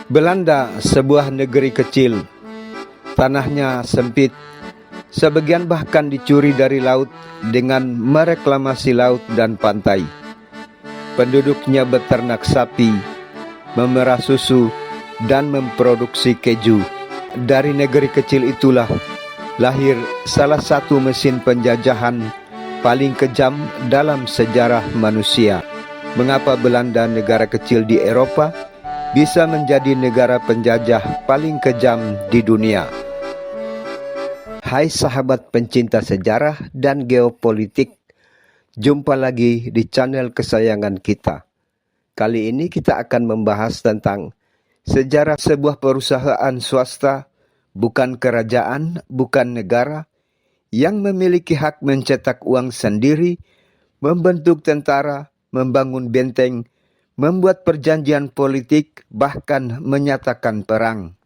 Belanda sebuah negeri kecil, tanahnya sempit, sebagian bahkan dicuri dari laut dengan mereklamasi laut dan pantai. Penduduknya beternak sapi, memerah susu, dan memproduksi keju. Dari negeri kecil itulah lahir salah satu mesin penjajahan paling kejam dalam sejarah manusia. Mengapa Belanda, negara kecil di Eropa, bisa menjadi negara penjajah paling kejam di dunia? Hai sahabat pencinta sejarah dan geopolitik, jumpa lagi di channel kesayangan kita. Kali ini kita akan membahas tentang sejarah sebuah perusahaan swasta, bukan kerajaan, bukan negara, yang memiliki hak mencetak uang sendiri, membentuk tentara, membangun benteng, membuat perjanjian politik, bahkan menyatakan perang.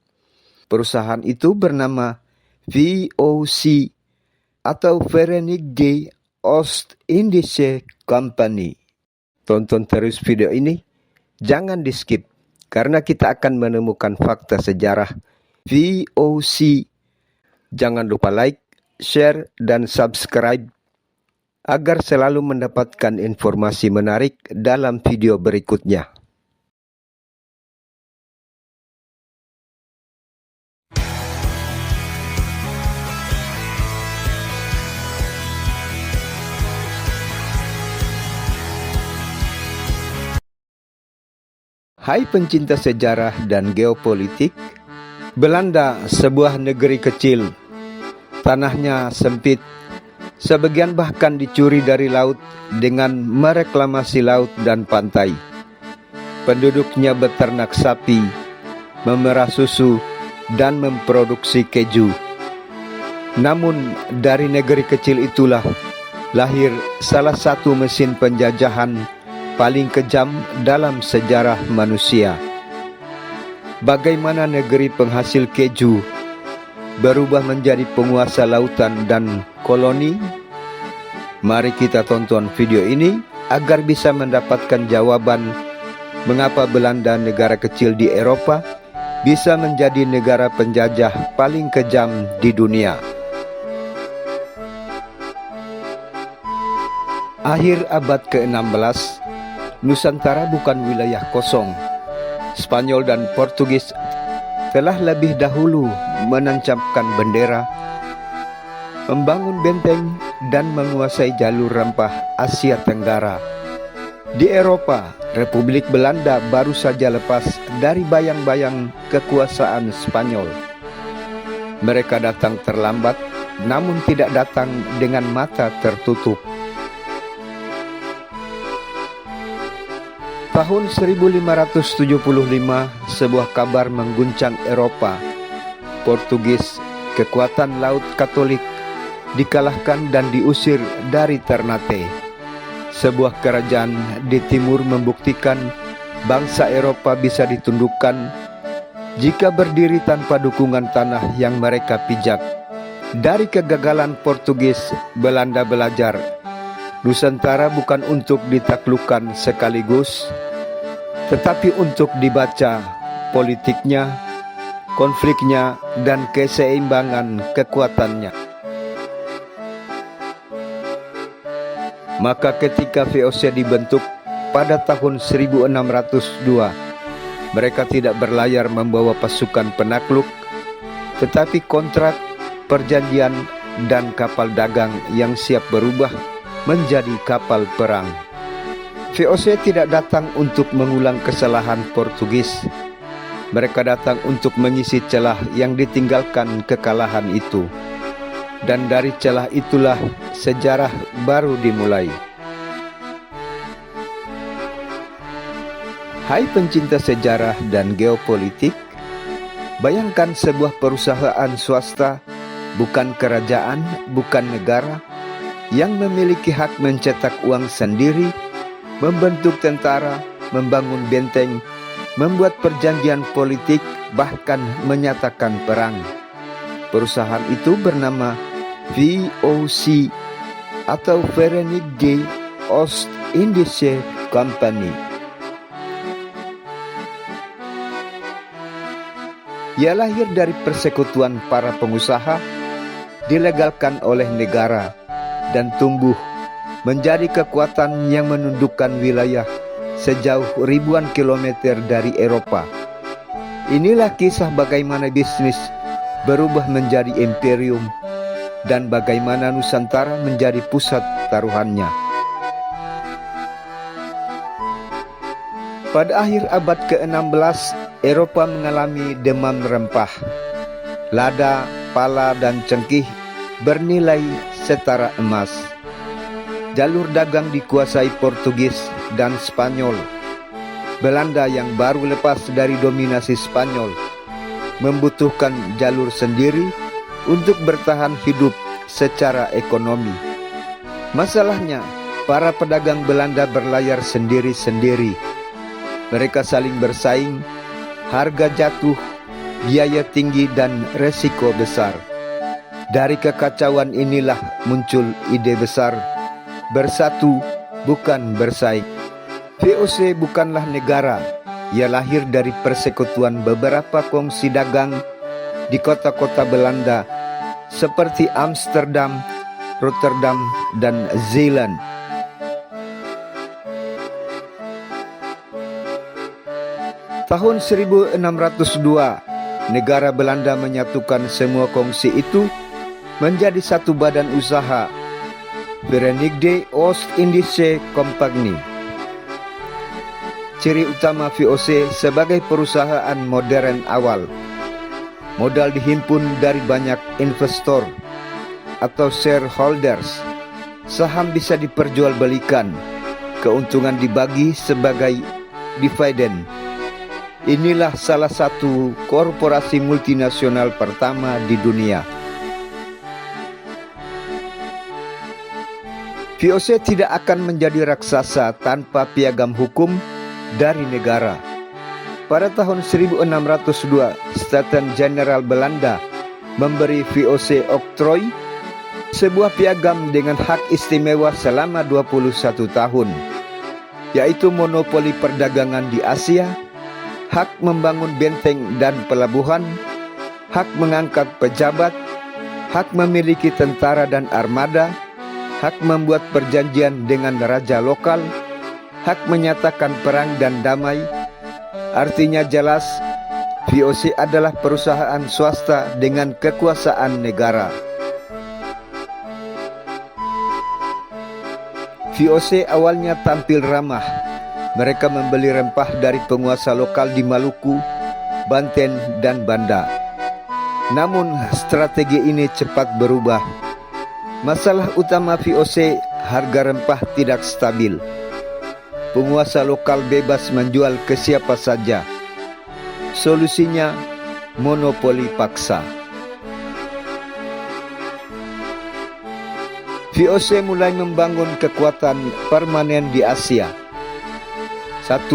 Perusahaan itu bernama VOC atau Verenigde Oost-Indische Compagnie. Tonton terus video ini, jangan di skip, karena kita akan menemukan fakta sejarah VOC. Jangan lupa like, share, dan subscribe agar selalu mendapatkan informasi menarik dalam video berikutnya. Hai pencinta sejarah dan geopolitik, Belanda sebuah negeri kecil, tanahnya sempit, sebagian bahkan dicuri dari laut dengan mereklamasi laut dan pantai. Penduduknya beternak sapi, memerah susu, dan memproduksi keju. Namun dari negeri kecil itulah lahir salah satu mesin penjajahan paling kejam dalam sejarah manusia. Bagaimana negeri penghasil keju berubah menjadi penguasa lautan dan koloni? Mari kita tonton video ini agar bisa mendapatkan jawaban mengapa Belanda, negara kecil di Eropa, bisa menjadi negara penjajah paling kejam di dunia. Akhir abad ke-16, Nusantara bukan wilayah kosong. Spanyol dan Portugis telah lebih dahulu menancapkan bendera, membangun benteng, dan menguasai jalur rempah Asia Tenggara. Di Eropa, Republik Belanda baru saja lepas dari bayang-bayang kekuasaan Spanyol. Mereka datang terlambat, namun tidak datang dengan mata tertutup. Tahun 1575, sebuah kabar mengguncang Eropa. Portugis, kekuatan laut Katolik, dikalahkan dan diusir dari Ternate. Sebuah kerajaan di timur membuktikan bangsa Eropa bisa ditundukkan jika berdiri tanpa dukungan tanah yang mereka pijak. Dari kegagalan Portugis, Belanda belajar Nusantara bukan untuk ditaklukkan sekaligus, tetapi untuk dibaca politiknya, konfliknya, dan keseimbangan kekuatannya. Maka ketika VOC dibentuk pada tahun 1602, mereka tidak berlayar membawa pasukan penakluk, tetapi kontrak, perjanjian, dan kapal dagang yang siap berubah menjadi kapal perang. VOC tidak datang untuk mengulang kesalahan Portugis. Mereka datang untuk mengisi celah yang ditinggalkan kekalahan itu. Dan dari celah itulah sejarah baru dimulai. Hai pencinta sejarah dan geopolitik, bayangkan sebuah perusahaan swasta, bukan kerajaan, bukan negara, yang memiliki hak mencetak uang sendiri, membentuk tentara, membangun benteng, membuat perjanjian politik, bahkan menyatakan perang. Perusahaan itu bernama VOC atau Verenigde Oost-Indische Compagnie. Ia lahir dari persekutuan para pengusaha, dilegalkan oleh negara, dan tumbuh menjadi kekuatan yang menundukkan wilayah sejauh ribuan kilometer dari Eropa. Inilah kisah bagaimana bisnis berubah menjadi imperium dan bagaimana Nusantara menjadi pusat taruhannya. Pada akhir abad ke-16, Eropa mengalami demam rempah. Lada, pala, dan cengkih bernilai setara emas. Jalur dagang dikuasai Portugis dan Spanyol. Belanda yang baru lepas dari dominasi Spanyol membutuhkan jalur sendiri untuk bertahan hidup secara ekonomi. Masalahnya, para pedagang Belanda berlayar sendiri-sendiri. Mereka saling bersaing, harga jatuh, biaya tinggi, dan resiko besar. Dari kekacauan inilah muncul ide besar, bersatu bukan bersaing. VOC bukanlah negara, ia lahir dari persekutuan beberapa kongsi dagang di kota-kota Belanda seperti Amsterdam, Rotterdam, dan Zeeland. Tahun 1602, negara Belanda menyatukan semua kongsi itu menjadi satu badan usaha, Verenigde Oost-Indische Compagnie. Ciri utama VOC sebagai perusahaan modern awal, modal dihimpun dari banyak investor atau shareholders. Saham bisa diperjualbelikan, keuntungan dibagi sebagai dividen. Inilah salah satu korporasi multinasional pertama di dunia. VOC tidak akan menjadi raksasa tanpa piagam hukum dari negara. Pada tahun 1602, Staten General Belanda memberi VOC oktroy, sebuah piagam dengan hak istimewa selama 21 tahun, yaitu monopoli perdagangan di Asia, hak membangun benteng dan pelabuhan, hak mengangkat pejabat, hak memiliki tentara dan armada, hak membuat perjanjian dengan raja lokal, hak menyatakan perang dan damai. Artinya jelas, VOC adalah perusahaan swasta dengan kekuasaan negara. VOC awalnya tampil ramah. Mereka membeli rempah dari penguasa lokal di Maluku, Banten, dan Banda. Namun strategi ini cepat berubah. Masalah utama VOC, harga rempah tidak stabil. Penguasa lokal bebas menjual ke siapa saja. Solusinya, monopoli paksa. VOC mulai membangun kekuatan permanen di Asia. 1.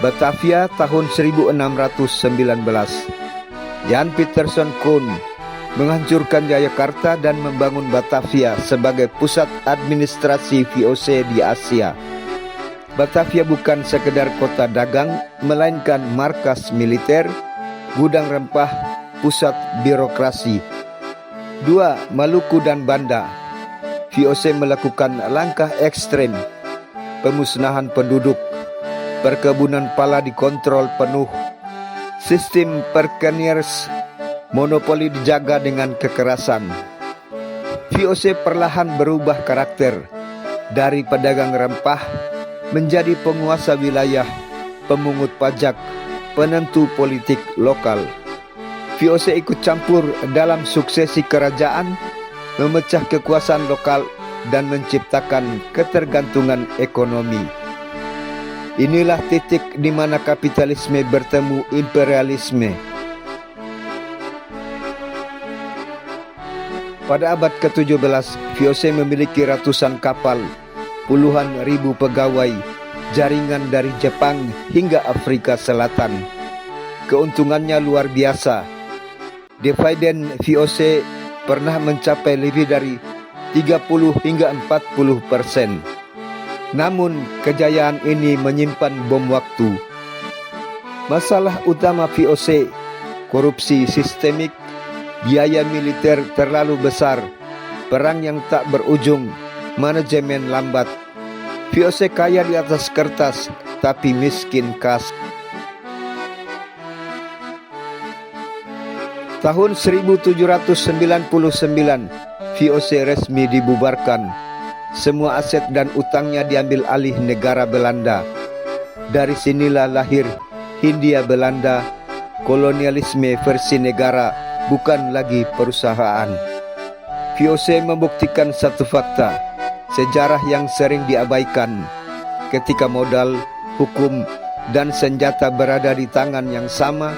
Batavia tahun 1619. Jan Pieterszoon Koen menghancurkan Jayakarta dan membangun Batavia sebagai pusat administrasi VOC di Asia. Batavia bukan sekedar kota dagang, melainkan markas militer, gudang rempah, pusat birokrasi. 2. Maluku dan Banda. VOC melakukan langkah ekstrem, pemusnahan penduduk, perkebunan pala dikontrol penuh, sistem perkeniers, monopoli dijaga dengan kekerasan. VOC perlahan berubah karakter dari pedagang rempah menjadi penguasa wilayah, pemungut pajak, penentu politik lokal. VOC ikut campur dalam suksesi kerajaan, memecah kekuasaan lokal, dan menciptakan ketergantungan ekonomi. Inilah titik di mana kapitalisme bertemu imperialisme. Pada abad ke-17, VOC memiliki ratusan kapal, puluhan ribu pegawai, jaringan dari Jepang hingga Afrika Selatan. Keuntungannya luar biasa. Dividen VOC pernah mencapai lebih dari 30 hingga 40%. Namun kejayaan ini menyimpan bom waktu. Masalah utama VOC, korupsi sistemik, biaya militer terlalu besar, perang yang tak berujung, manajemen lambat. VOC kaya di atas kertas, tapi miskin kas. Tahun 1799, VOC resmi dibubarkan. Semua aset dan utangnya diambil alih negara Belanda. Dari sinilah lahir Hindia Belanda, kolonialisme versi negara, bukan lagi perusahaan. VOC membuktikan satu fakta, sejarah yang sering diabaikan. Ketika modal, hukum, dan senjata berada di tangan yang sama,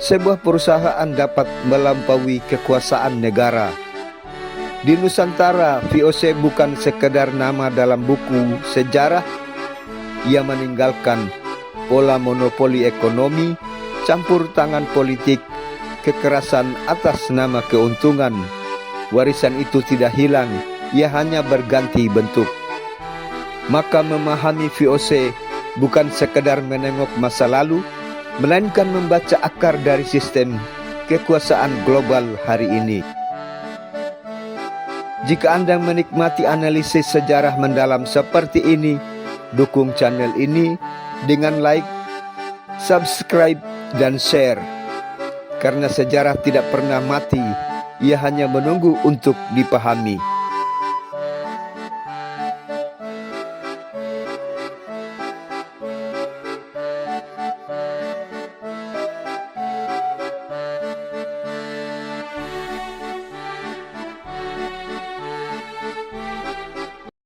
sebuah perusahaan dapat melampaui kekuasaan negara. Di Nusantara, VOC bukan sekedar nama dalam buku sejarah. Ia meninggalkan pola monopoli ekonomi, campur tangan politik, kekerasan atas nama keuntungan. Warisan itu tidak hilang, ia hanya berganti bentuk. Maka memahami VOC bukan sekedar menengok masa lalu, melainkan membaca akar dari sistem kekuasaan global hari ini. Jika Anda menikmati analisis sejarah mendalam seperti ini, dukung channel ini dengan like, subscribe, dan share. Karena sejarah tidak pernah mati, ia hanya menunggu untuk dipahami.